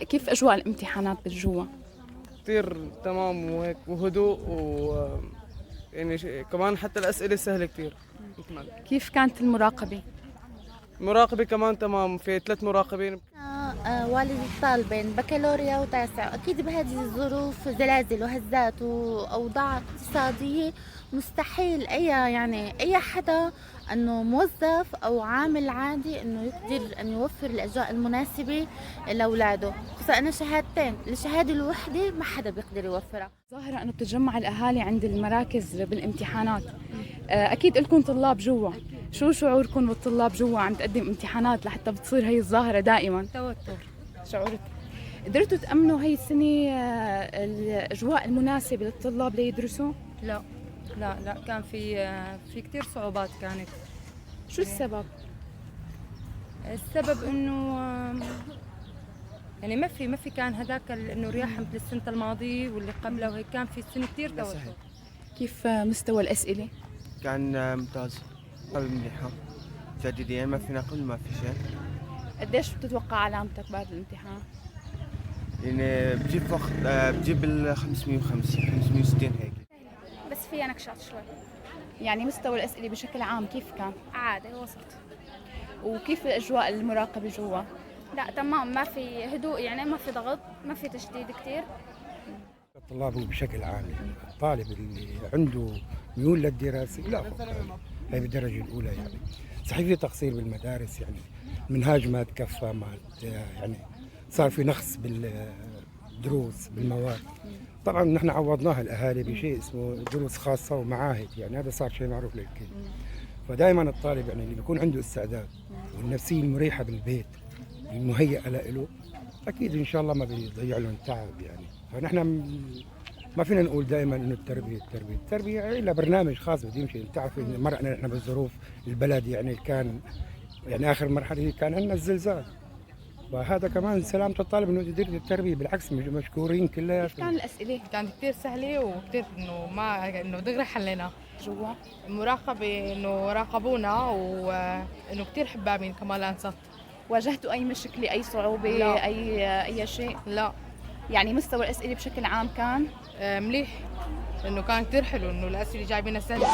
كيف اجواء الامتحانات بالجوا؟ كتير تمام وهيك وهدوء يعني كمان حتى الأسئلة سهلة كتير. كيف كانت المراقبة؟ مراقبة كمان تمام، في 3 مراقبين. والدي طالبين بكالوريا وتاسع، أكيد بهذه الظروف زلازل وهزات وأوضاع اقتصادية مستحيل أي حدا أنه موظف أو عامل عادي أنه يقدر أن يوفر الأجواء المناسبة لأولاده، خصوصا أنا شهادتين، الشهادة الوحدة ما حدا بيقدر يوفرها. ظاهرة أنه بتتجمع الأهالي عند المراكز بالامتحانات، أكيد لكم طلاب جوا، شو شعوركم بالطلاب جوا عم تقدم امتحانات لحتى بتصير هي الظاهرة دائما؟ توتر. شعورت قدرتوا تأمنوا هي السنة الأجواء المناسبة للطلاب ليدرسوا؟ لا لا كان في كتير صعوبات كانت. شو السبب؟ السبب انه يعني ما في كان هذاك انه رياح مثل السنة الماضية واللي قبلها، وهيك كان في السنة كتير توتر. كيف مستوى الأسئلة؟ كان ممتاز قبل منيحة تجديديا، ما في نقل ما في شيء. قديش بتتوقع علامتك بعد الامتحان؟ يعني بجيب وقت بجيب ال 550 560 هيك. بس فيها نكشات شوي. يعني مستوى الأسئلة بشكل عام كيف كان؟ عادي وسط. وكيف الأجواء المراقبة جوا؟ لا تمام، ما في هدوء، يعني ما في ضغط، ما في تشديد كتير. الطلاب بشكل عام، يعني الطالب اللي عنده ميول للدراسة لا هي بالدرجة الأولى، يعني صحيح في تقصير بالمدارس، يعني المنهاج ما تكفى، ما يعني صار في نقص بالدروس بالمواد. طبعا نحن عوضناها الأهالي بشيء اسمه دروس خاصة ومعاهد، يعني هذا صار شيء معروف للكل. فدائما الطالب يعني اللي بيكون عنده استعداد والنفسية المريحة بالبيت المهيئة له، أكيد إن شاء الله ما بيضيع لهم تعب. يعني فنحن ما فينا نقول دائما إنه التربية إلا برنامج خاص بده يمشي. تعرف إن مرقنا نحن بالظروف البلد، يعني كان يعني آخر مرحلة كان عندنا الزلزال، وهذا كمان سلامة الطالب إنه يدير التربية، بالعكس مشكورين كلياتنا. كيف كان الأسئلة؟ كانت كتير سهلة وكتير إنه دغري حلينا. جوا؟ المراقبة إنه راقبونا، وإنه كتير حبابين كمان لانصت. واجهتوا أي مشكلة، أي صعوبة، لا. أي شيء؟ لا. يعني مستوى الأسئلة بشكل عام كان؟ مليح، إنه كان كتير حلو، إنه الأسئلة جايبينها سهلة.